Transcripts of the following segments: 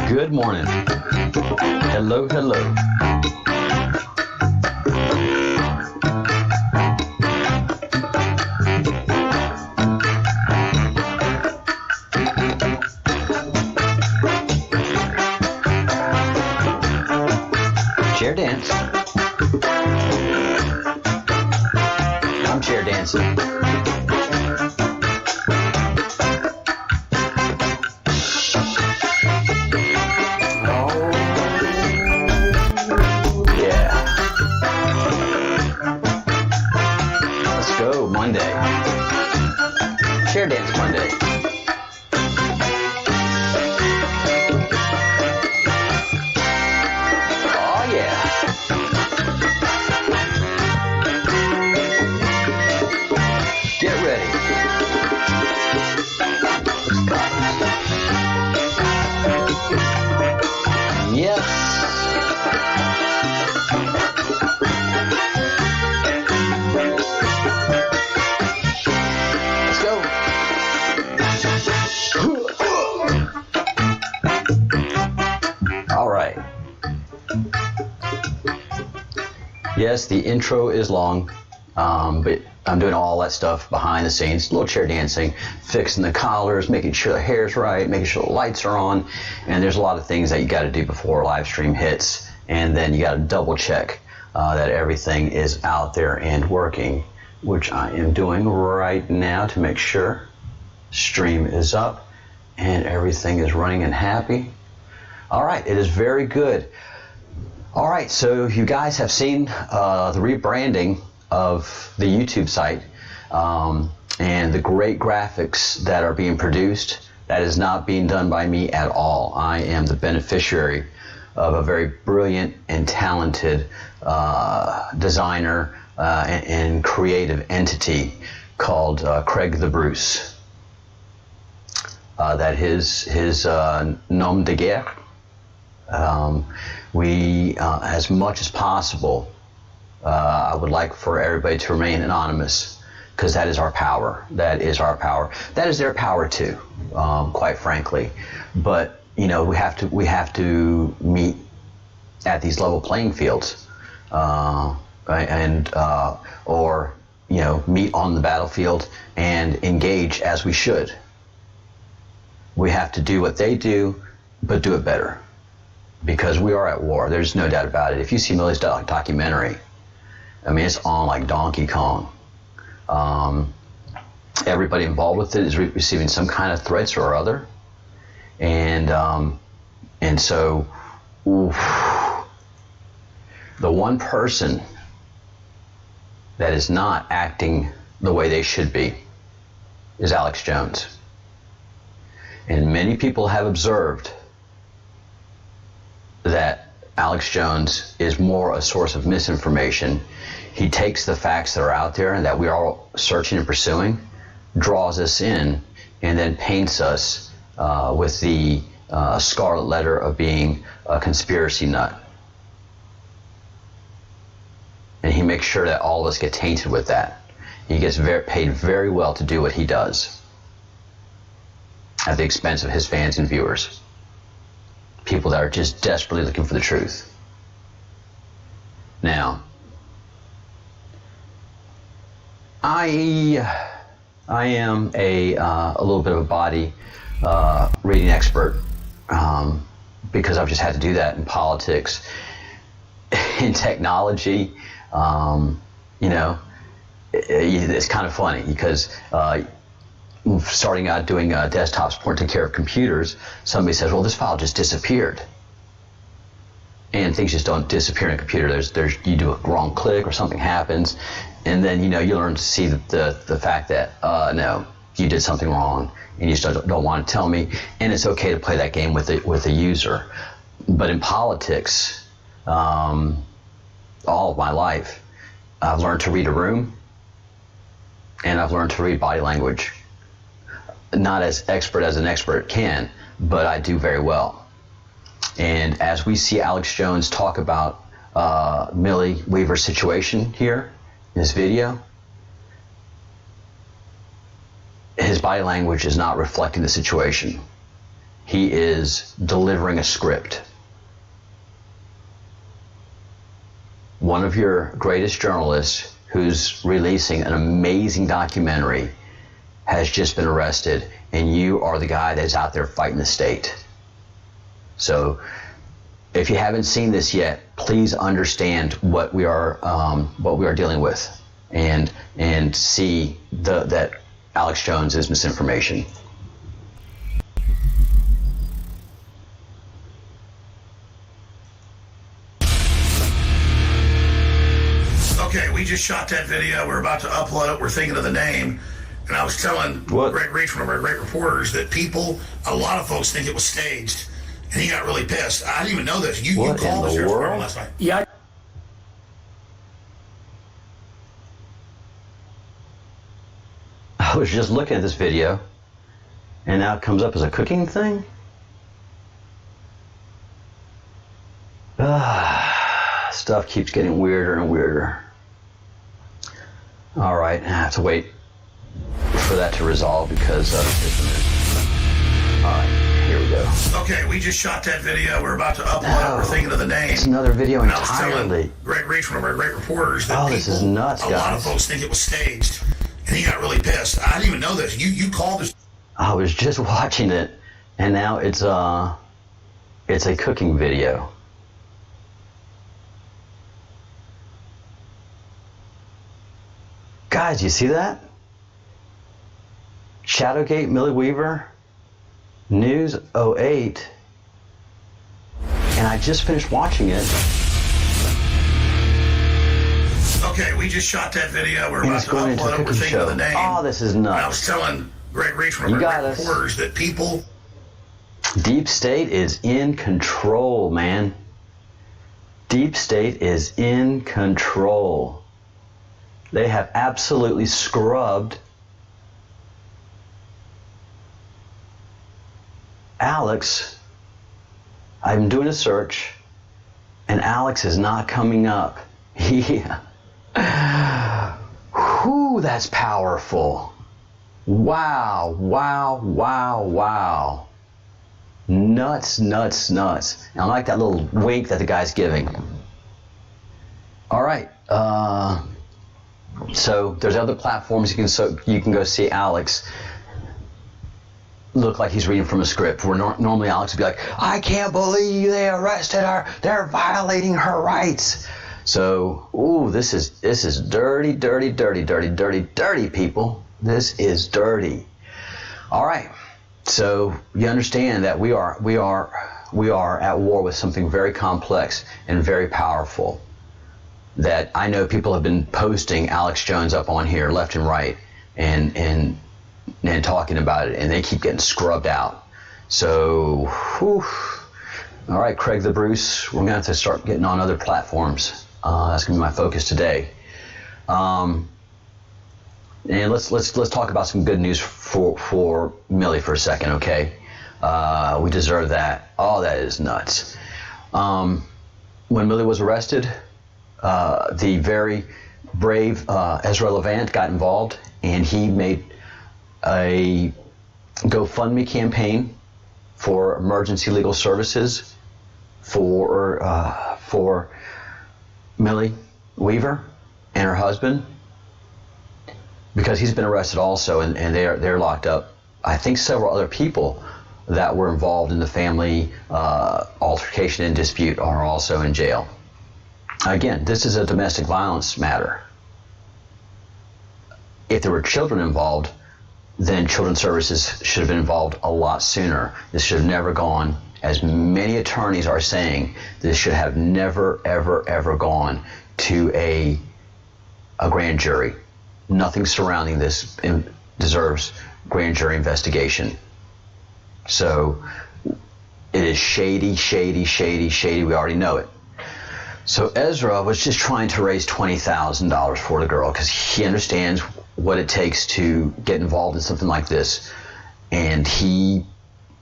Good morning. Hello, hello. Chair dance. I'm chair dancing. Monday. Chair dance Monday. Oh yeah. Get ready. Yes. Yes, the intro is long, but I'm doing all that stuff behind the scenes, a little chair dancing, fixing the collars, making sure the hair's right, making sure the lights are on, and there's a lot of things that you got to do before a live stream hits, and then you got to double check that everything is out there and working, which I am doing right now to make sure stream is up and everything is running and happy. All right, it is very good. All right, so you guys have seen the rebranding of the YouTube site and the great graphics that are being produced. That is not being done by me at all. I am the beneficiary of a very brilliant and talented designer and creative entity called Craig the Bruce. That his nom de guerre. We, as much as possible, I would like for everybody to remain anonymous, because that is our power. That is our power. That is their power too, quite frankly. But you know, we have to meet at these level playing fields, or you know, meet on the battlefield and engage as we should. We have to do what they do, but do it better. Because we are at war. There's no doubt about it. If you see Millie's documentary, I mean, it's on like Donkey Kong. Everybody involved with it is receiving some kind of threats or other. And so, oof, the one person that is not acting the way they should be is Alex Jones. And many people have observed that Alex Jones is more a source of misinformation. He takes the facts that are out there and that we are all searching and pursuing, draws us in, and then paints us with the scarlet letter of being a conspiracy nut. And he makes sure that all of us get tainted with that. He gets paid very well to do what he does at the expense of his fans and viewers. People that are just desperately looking for the truth. Now, I am a little bit of a body reading expert because I've just had to do that in politics, in technology. You know, it's kind of funny because starting out doing desktop support, taking care of computers, somebody says, well, this file just disappeared. And things just don't disappear in a computer. There's you do a wrong click or something happens, and then you learn to see the fact that no, you did something wrong, and you just don't want to tell me. And it's okay to play that game with the user. But in politics, all of my life, I've learned to read a room, and I've learned to read body language. Not as expert as an expert can, but I do very well. And as we see Alex Jones talk about Millie Weaver's situation here in this video, his body language is not reflecting the situation. He is delivering a script. One of your greatest journalists, who's releasing an amazing documentary, has just been arrested, and you are the guy that's out there fighting the state. So if you haven't seen this yet, please understand what we are dealing with, and see that Alex Jones is misinformation. Okay, we just shot that video. We're about to upload it. We're thinking of the name. And I was telling Greg Reach, one of our great reporters, that a lot of folks think it was staged. And he got really pissed. I didn't even know this. You called the sheriff's department last night. Yeah. I was just looking at this video, and now it comes up as a cooking thing? Stuff keeps getting weirder and weirder. All right, I have to wait for that to resolve because just a minute. All right, here we go. Okay, we just shot that video. We're about to upload it. We're thinking of the name. It's another video and entirely. I was telling Greg Reach, one of our great reporters, that this is nuts, guys. A lot of folks think it was staged, and he got really pissed. I didn't even know this. You called this. I was just watching it, and now it's a cooking video. Guys, you see that? Shadowgate, Millie Weaver, News 08, and I just finished watching it. Okay, we just shot that video. We're And about it's to going into upload a it. We're cooking thinking of the show. name. Oh, this is And I nuts. was telling Greg Reach, one of You our got great us. reporters, that people. Deep State is in control, man. Deep State is in control. They have absolutely scrubbed Alex. I'm doing a search, and Alex is not coming up. Yeah. Whew, that's powerful. Wow, wow, wow, wow. Nuts, nuts, nuts. And I like that little wink that the guy's giving. All right. So there's other platforms you can go see Alex look like he's reading from a script. Where normally Alex would be like, "I can't believe they arrested her. They're violating her rights." So, this is dirty, dirty, dirty, dirty, dirty, dirty, people. This is dirty. All right. So you understand that we are at war with something very complex and very powerful. That I know people have been posting Alex Jones up on here left and right and talking about it, and they keep getting scrubbed out. So, all right, Craig the Bruce, we're gonna have to start getting on other platforms. That's gonna be my focus today. And let's talk about some good news for Millie for a second, okay? We deserve that. Oh, that is nuts. When Millie was arrested, the very brave Ezra Levant got involved, and he made a GoFundMe campaign for emergency legal services for Millie Weaver and her husband. because he's been arrested also, and they're locked up. I think several other people that were involved in the family altercation and dispute are also in jail. Again, this is a domestic violence matter. If there were children involved, then Children's Services should have been involved a lot sooner. This should have never gone, as many attorneys are saying, this should have never, ever, ever gone to a grand jury. Nothing surrounding this deserves grand jury investigation. So it is shady, shady, shady, shady. We already know it. So Ezra was just trying to raise $20,000 for the girl because he understands what it takes to get involved in something like this. And he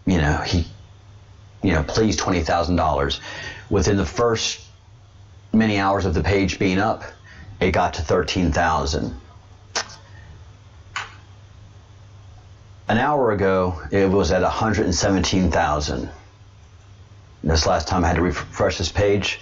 pleased $20,000. Within the first many hours of the page being up, it got to $13,000. An hour ago, it was at $117,000. This last time I had to refresh this page.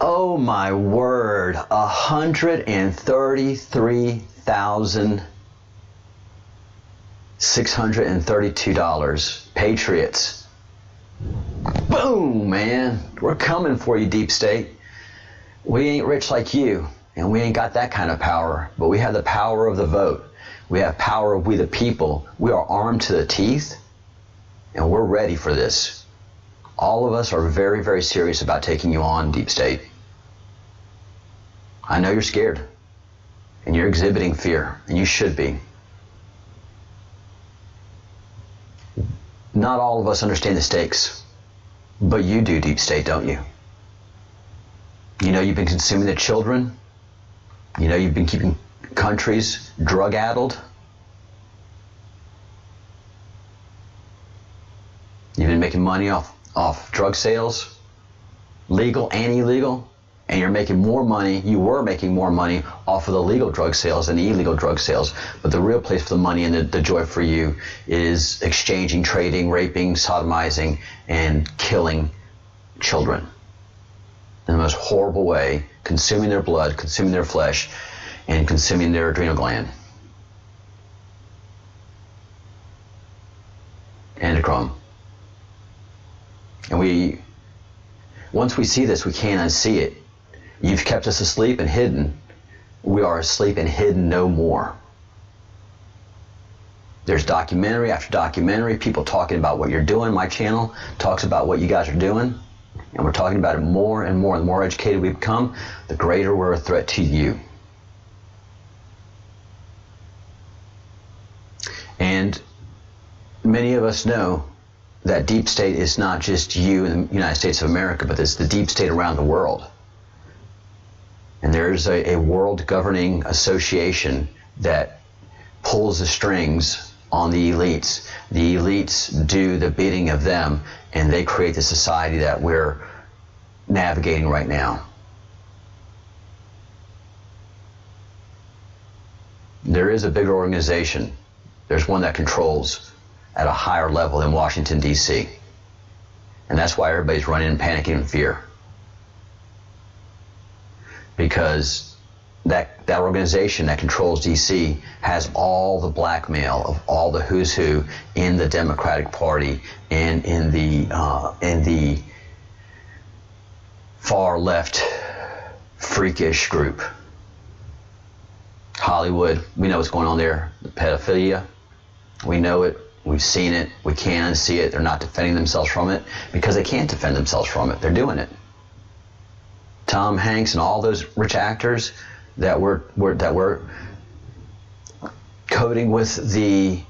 Oh my word, $133,632. Patriots. Boom, man. We're coming for you, Deep State. We ain't rich like you, and we ain't got that kind of power, but we have the power of the vote. We have power of we the people. We are armed to the teeth, and we're ready for this. All of us are very, very serious about taking you on, Deep State. I know you're scared, and you're exhibiting fear, and you should be. Not all of us understand the stakes, but you do, Deep State, don't you? You know you've been consuming the children. You know you've been keeping countries drug-addled. You've been making money off drug sales, legal and illegal, and you're making more money. You were making more money off of the legal drug sales than the illegal drug sales. But the real place for the money and the joy for you is exchanging, trading, raping, sodomizing, and killing children in the most horrible way, consuming their blood, consuming their flesh, and consuming their adrenal gland. Endochrome. And once we see this, we can't unsee it. You've kept us asleep and hidden. We are asleep and hidden no more. There's documentary after documentary, people talking about what you're doing. My channel talks about what you guys are doing. And we're talking about it more and more. The more educated we become, the greater we're a threat to you. And many of us know that deep state is not just you in the United States of America, but it's the deep state around the world. And there's a world governing association that pulls the strings on the elites. The elites do the bidding of them, and they create the society that we're navigating right now. There is a bigger organization. There's one that controls at a higher level than Washington, D.C. And that's why everybody's running in panic and fear. Because that organization that controls D.C. has all the blackmail of all the who's who in the Democratic Party and in the far left freakish group. Hollywood, we know what's going on there. The pedophilia, we know it. We've seen it. We can't unsee it. They're not defending themselves from it because they can't defend themselves from it. They're doing it. Tom Hanks and all those rich actors that were coding with the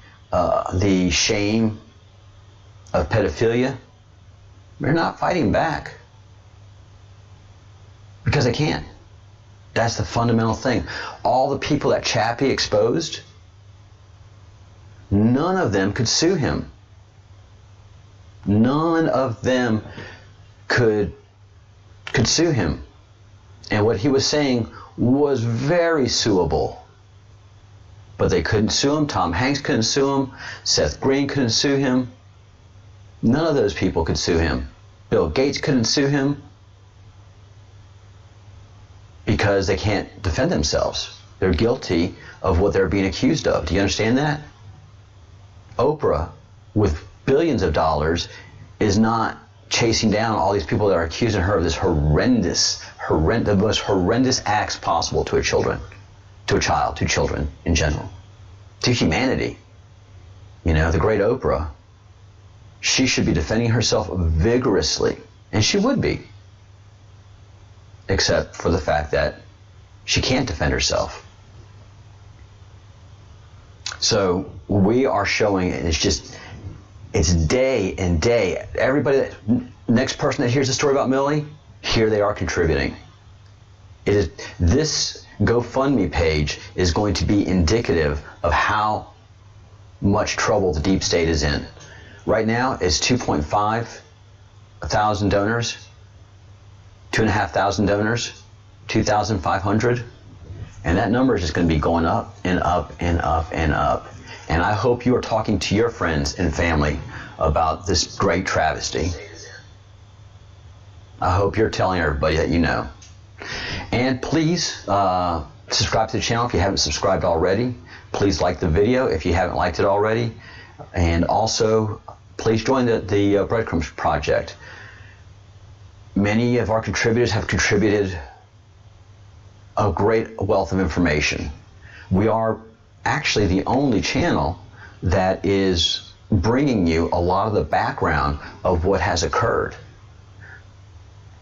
shame of pedophilia, they're not fighting back because they can't. That's the fundamental thing. All the people that Chappie exposed, none of them could sue him. None of them could sue him. And what he was saying was very suable. But they couldn't sue him. Tom Hanks couldn't sue him. Seth Green couldn't sue him. None of those people could sue him. Bill Gates couldn't sue him. because they can't defend themselves. They're guilty of what they're being accused of. Do you understand that? Oprah, with billions of dollars, is not chasing down all these people that are accusing her of this the most horrendous acts possible to children, to children in general, to humanity. You know, the great Oprah, she should be defending herself vigorously, and she would be, except for the fact that she can't defend herself. So we are showing it's day and day. Everybody, next person that hears the story about Millie, here they are contributing. This GoFundMe page is going to be indicative of how much trouble the deep state is in. Right now, it's 2.5 thousand donors, 2,500 donors, 2,500, and that number is just going to be going up and up and up and up. And I hope you are talking to your friends and family about this great travesty. I hope you're telling everybody that you know. And please subscribe to the channel if you haven't subscribed already. Please like the video if you haven't liked it already. And also, please join the Breadcrumbs Project. Many of our contributors have contributed a great wealth of information. We are actually the only channel that is bringing you a lot of the background of what has occurred.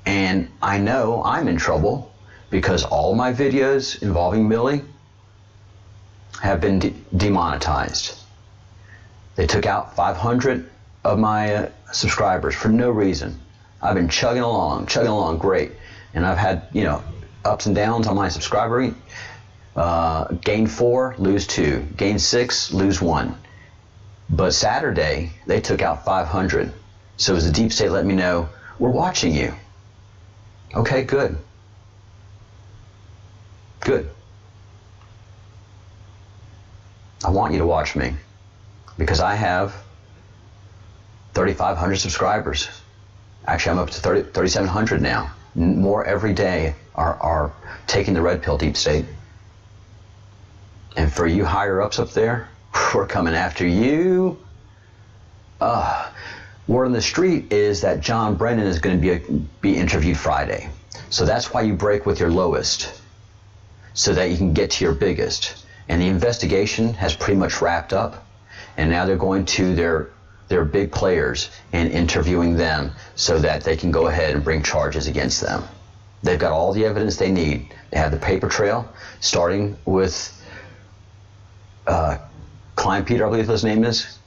And I know I'm in trouble because all my videos involving Millie have been demonetized. They took out 500 of my subscribers for no reason. I've been chugging along great. And I've had, ups and downs on my subscriber. Gain 4, lose 2. Gain 6, lose 1. But Saturday, they took out 500. So as the deep state let me know, we're watching you. Okay, good. Good. I want you to watch me because I have 3,500 subscribers. Actually, I'm up to 3,700 now. More every day are taking the red pill, deep state. And for you higher ups up there, we're coming after you. Word on the street is that John Brennan is going to be interviewed Friday. So that's why you break with your lowest, so that you can get to your biggest. And the investigation has pretty much wrapped up, and now they're going to their big players and interviewing them so that they can go ahead and bring charges against them. They've got all the evidence they need. They have the paper trail, starting with Klein Peter, I believe his name is.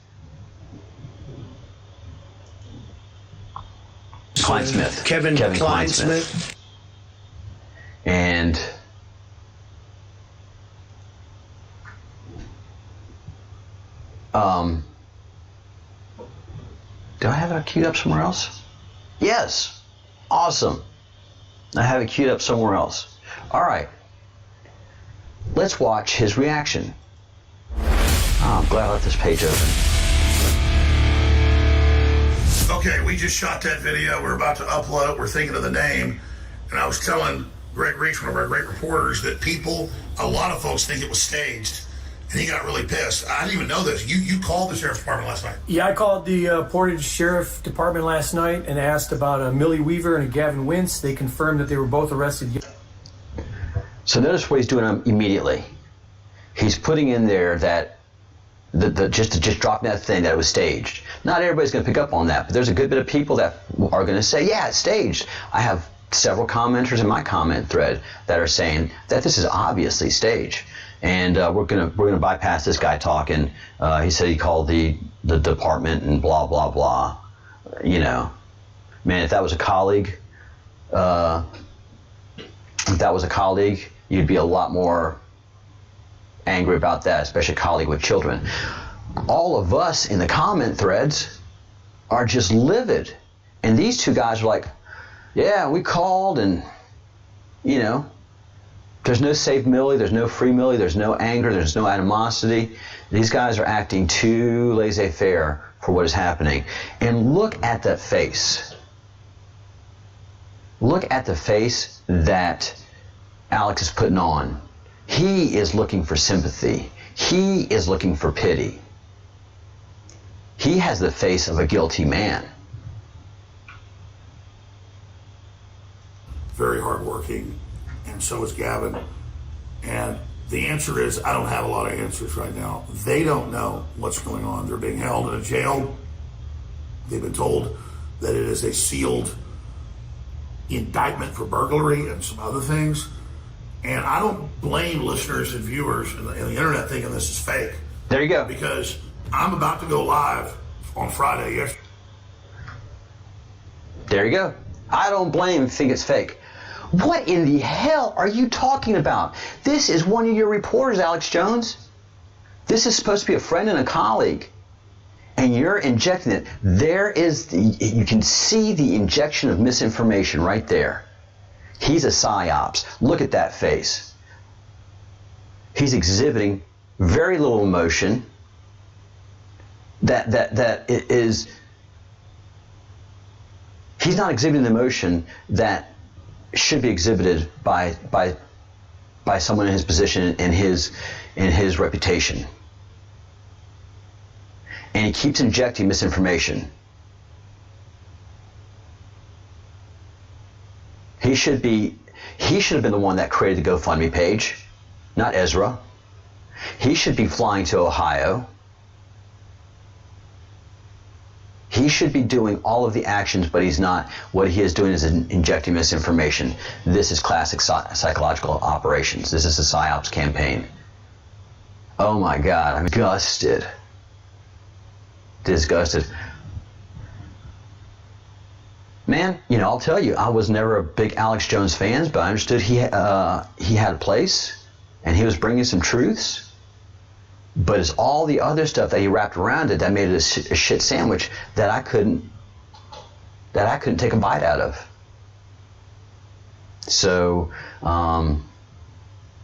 Klein Smith. Kevin Klein Smith. And do I have it queued up somewhere else? Yes. Awesome. I have it queued up somewhere else. All right. Let's watch his reaction. Oh, I'm glad I left this page open. Okay, we just shot that video. We're about to upload it. We're thinking of the name. And I was telling Greg Reach, one of our great reporters, that a lot of folks think it was staged. And he got really pissed. I didn't even know this. You called the sheriff's department last night. Yeah, I called the Portage Sheriff Department last night and asked about a Millie Weaver and a Gavin Wentz. They confirmed that they were both arrested. So notice what he's doing immediately. He's putting in there that just dropping that thing that it was staged. Not everybody's going to pick up on that, but there's a good bit of people that are going to say, yeah, it's staged. I have several commenters in my comment thread that are saying that this is obviously staged. And we're gonna bypass this guy talking. He said he called the department and blah blah blah. Man, if that was a colleague, you'd be a lot more angry about that, especially a colleague with children. All of us in the comment threads are just livid, and these two guys are like, yeah, we called, and there's no Save Millie, there's no Free Millie, there's no anger, there's no animosity. These guys are acting too laissez-faire for what is happening. And look at that face. Look at the face that Alex is putting on. He is looking for sympathy. He is looking for pity. He has the face of a guilty man. Very hardworking, and so is Gavin. And the answer is, I don't have a lot of answers right now. They don't know what's going on. They're being held in a jail. They've been told that it is a sealed indictment for burglary and some other things. And I don't blame listeners and viewers and the internet thinking this is fake. There you go. Because I'm about to go live on Friday. Yes. There you go. I don't blame if you think it's fake. What in the hell are you talking about? This is one of your reporters, Alex Jones. This is supposed to be a friend and a colleague. And you're injecting it. There is, you can see the injection of misinformation right there. He's a psyops. Look at that face. He's exhibiting very little emotion. That is, he's not exhibiting the emotion that should be exhibited by someone in his position, in his reputation. And he keeps injecting misinformation. He should have been the one that created the GoFundMe page, not Ezra. He should be flying to Ohio. He should be doing all of the actions, but he's not. What he is doing is injecting misinformation. This is classic psychological operations. This is a psyops campaign. Oh my God, I'm disgusted. Disgusted. Man, you know, I'll tell you, I was never a big Alex Jones fan, but I understood he had a place, and he was bringing some truths. But it's all the other stuff that he wrapped around it that made it a shit sandwich that I couldn't take a bite out of. So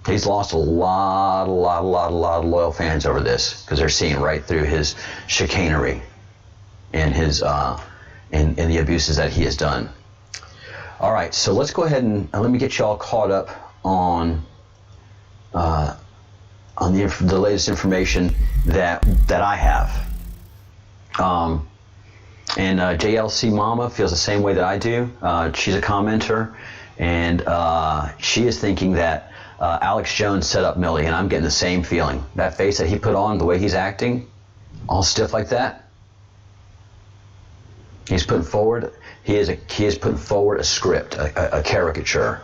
he's lost a lot of loyal fans over this, because they're seeing right through his chicanery and his and the abuses that he has done. All right, so let's go ahead and let me get you all caught up on the latest information that I have. And JLC Mama feels the same way that I do. She's a commenter, and she is thinking that Alex Jones set up Millie, and I'm getting the same feeling. That face that he put on, the way he's acting, all stiff like that. He's putting forward. He is putting forward a script, a caricature,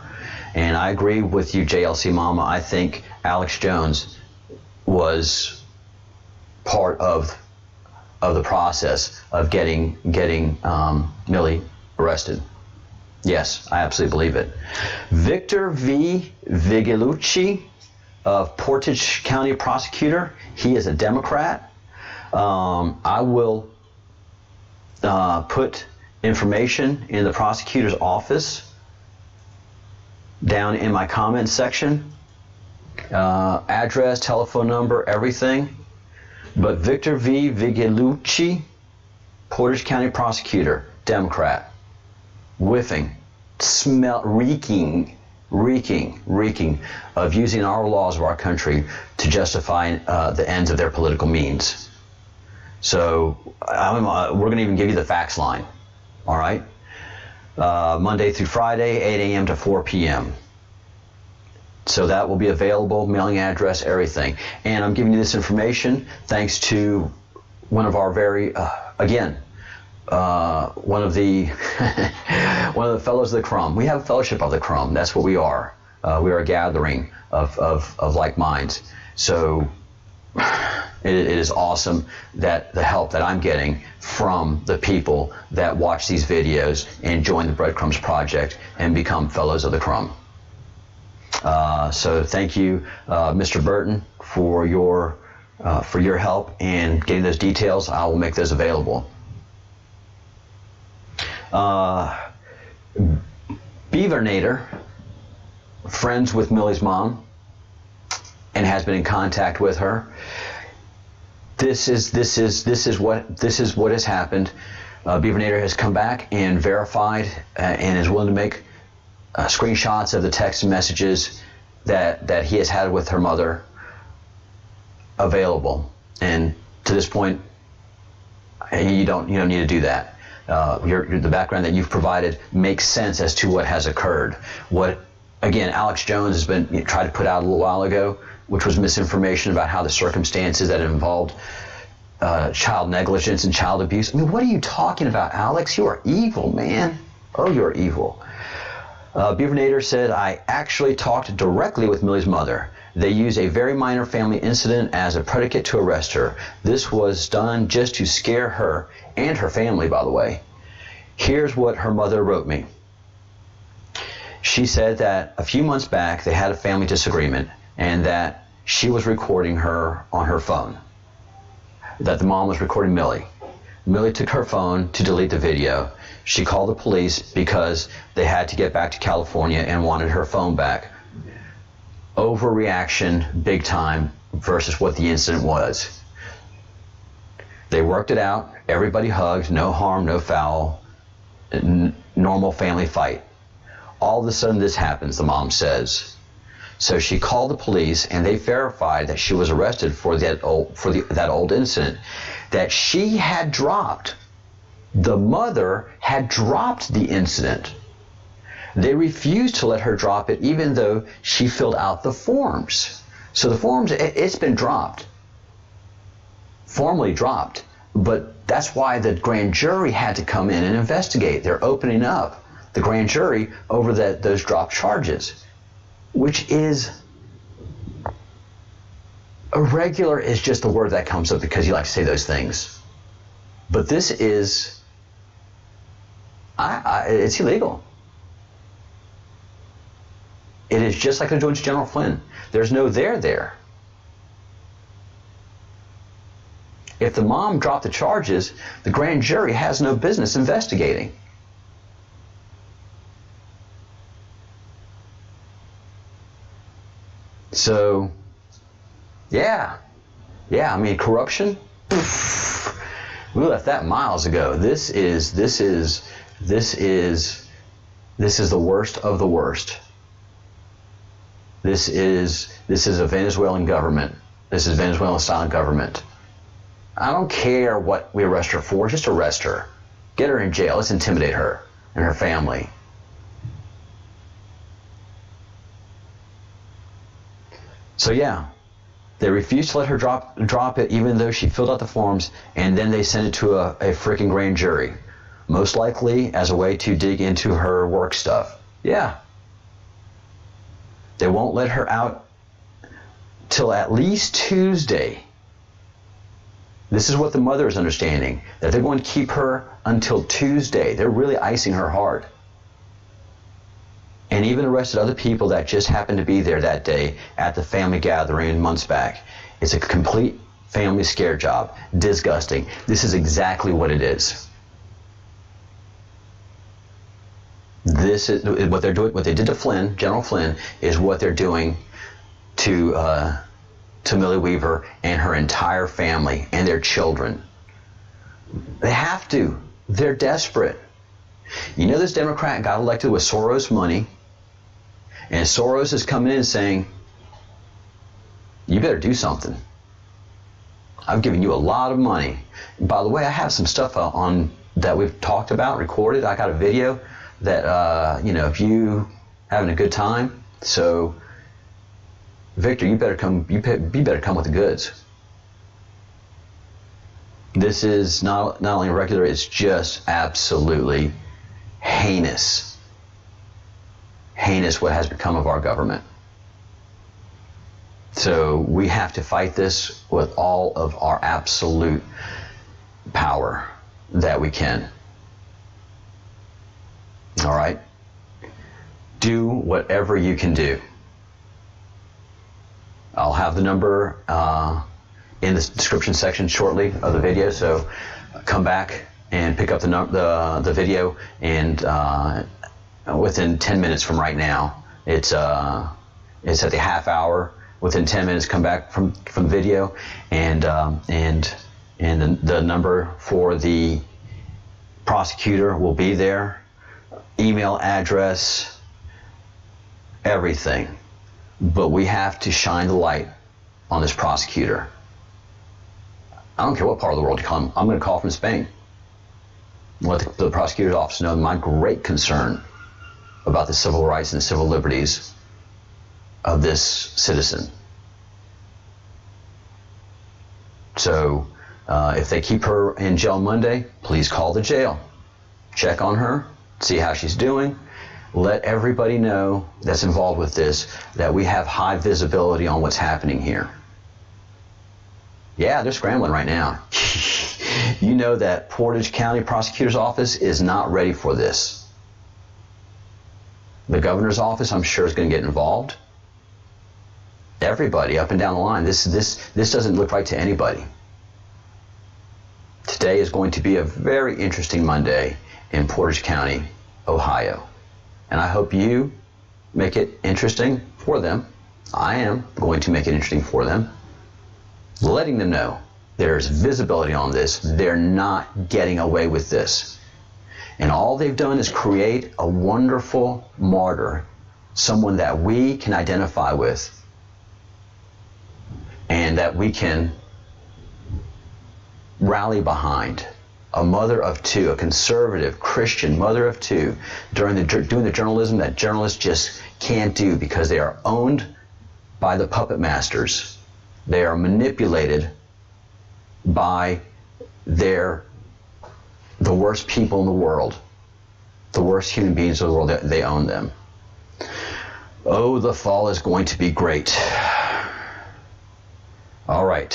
and I agree with you, JLC Mama. I think Alex Jones was part of the process of getting Millie arrested. Yes, I absolutely believe it. Victor V. Vigluicci of Portage County Prosecutor. He is a Democrat. I will put information in the prosecutor's office down in my comments section. Address, telephone number, everything. But Victor V. Vigluicci, Portage County Prosecutor, Democrat, whiffing, reeking of using our laws of our country to justify the ends of their political means. So we're going to even give you the fax line, all right? Monday through Friday, 8 a.m. to 4 p.m. So that will be available, mailing address, everything. And I'm giving you this information thanks to one of our very, one of the fellows of the Crumb. We have a fellowship of the Crumb. That's what we are. We are a gathering of like minds. So it is awesome that the help that I'm getting from the people that watch these videos and join the Breadcrumbs Project and become fellows of the Crumb. So thank you, Mr. Burton, for your help and getting those details. I will make those available. Beavernator, friends with Millie's mom, and has been in contact with her. This is what has happened. Beavernator has come back and verified and is willing to make screenshots of the text messages that he has had with her mother available. And to this point, you don't need to do that. The background that you've provided makes sense as to what has occurred. What, again, Alex Jones has been tried to put out a little while ago, which was misinformation about how the circumstances that involved child negligence and child abuse. I mean, what are you talking about, Alex? You are evil, man. Oh, you're evil. Beavernator said, I actually talked directly with Millie's mother. They use a very minor family incident as a predicate to arrest her. This was done just to scare her and her family, by the way. Here's what her mother wrote me. She said that a few months back they had a family disagreement and that she was recording her on her phone. That the mom was recording Millie. Millie took her phone to delete the video. She called the police because they had to get back to California and wanted her phone back. Overreaction, big time, versus what the incident was. They worked it out. Everybody hugged. No harm, no foul. Normal family fight. All of a sudden this happens, the mom says. So she called the police, and they verified that she was arrested for that old incident that she had dropped. The mother had dropped the incident. They refused to let her drop it, even though she filled out the forms. So the forms, it's been dropped, formally dropped, but that's why the grand jury had to come in and investigate. They're opening up the grand jury over those dropped charges, which is irregular is just the word that comes up because you like to say those things. But this is, it's illegal. It is just like the George General Flynn. There's no there. If the mom dropped the charges, the grand jury has no business investigating. So, yeah, I mean, corruption, we left that miles ago. This is the worst of the worst. This is a Venezuelan government. This is Venezuelan style government. I don't care what we arrest her for, just arrest her. Get her in jail. Let's intimidate her and her family. So yeah, they refused to let her drop it, even though she filled out the forms, and then they sent it to a freaking grand jury, most likely as a way to dig into her work stuff. Yeah. They won't let her out till at least Tuesday. This is what the mother is understanding, that they're going to keep her until Tuesday. They're really icing her hard. And even arrested other people that just happened to be there that day at the family gathering months back. It's a complete family scare job. Disgusting. This is exactly what it is. This is what they're doing. What they did to Flynn, General Flynn, is what they're doing to Millie Weaver and her entire family and their children. They have to. They're desperate. You know, this Democrat got elected with Soros money, and Soros is coming in saying, you better do something. I've given you a lot of money. And by the way, I have some stuff on that we've talked about, recorded. I got a video that, if you having a good time, so Victor, you better come with the goods. This is not only irregular, it's just absolutely heinous what has become of our government. So we have to fight this with all of our absolute power that we can. All right? Do whatever you can do. I'll have the number in the description section shortly of the video, so come back and pick up the video, and within 10 minutes from right now, it's at the half hour. Within 10 minutes, come back from video, and the number for the prosecutor will be there. Email address, everything, but we have to shine the light on this prosecutor. I don't care what part of the world you come. I'm going to call from Spain. Let the prosecutor's office know my great concern about the civil rights and the civil liberties of this citizen. So if they keep her in jail Monday, please call the jail. Check on her, see how she's doing. Let everybody know that's involved with this that we have high visibility on what's happening here. Yeah, they're scrambling right now. You know that Portage County Prosecutor's Office is not ready for this. The governor's office, I'm sure, is going to get involved. Everybody up and down the line. This doesn't look right to anybody. Today is going to be a very interesting Monday in Portage County, Ohio. And I hope you make it interesting for them. I am going to make it interesting for them. Letting them know there's visibility on this. They're not getting away with this. And all they've done is create a wonderful martyr, someone that we can identify with and that we can rally behind. A mother of two, a conservative Christian mother of two, doing the journalism that journalists just can't do because they are owned by the puppet masters. They are manipulated by the worst people in the world, the worst human beings in the world. They own them. Oh, the fall is going to be great. All right.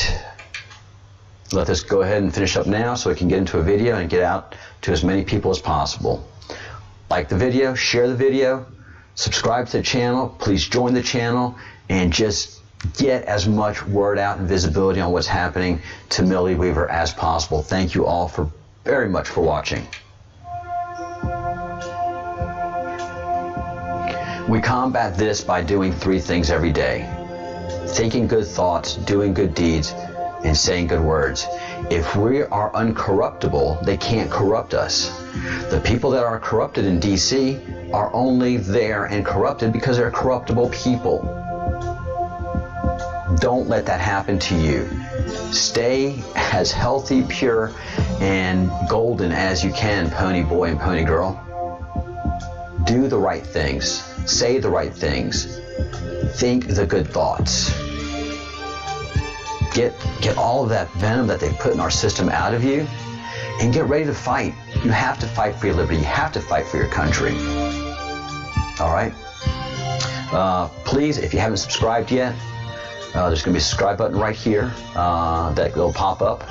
Let us go ahead and finish up now so we can get into a video and get out to as many people as possible. Like the video, share the video, subscribe to the channel, please join the channel, and just get as much word out and visibility on what's happening to Millie Weaver as possible. Thank you all very much for watching. We combat this by doing 3 things every day: thinking good thoughts, doing good deeds, and saying good words. If we are uncorruptible, they can't corrupt us. The people that are corrupted in D.C. are only there and corrupted because they're corruptible people. Don't let that happen to you. Stay as healthy, pure, and golden as you can, pony boy and pony girl. Do the right things. Say the right things. Think the good thoughts. Get all of that venom that they put in our system out of you and get ready to fight. You have to fight for your liberty. You have to fight for your country. All right? Please, if you haven't subscribed yet, there's going to be a subscribe button right here that will pop up.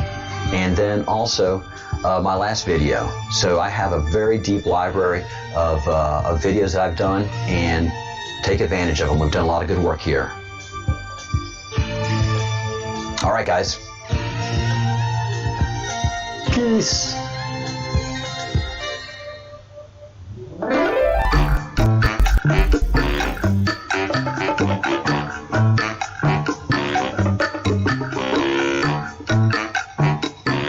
And then also my last video. So I have a very deep library of videos that I've done, and take advantage of them. We've done a lot of good work here. All right, guys. Peace.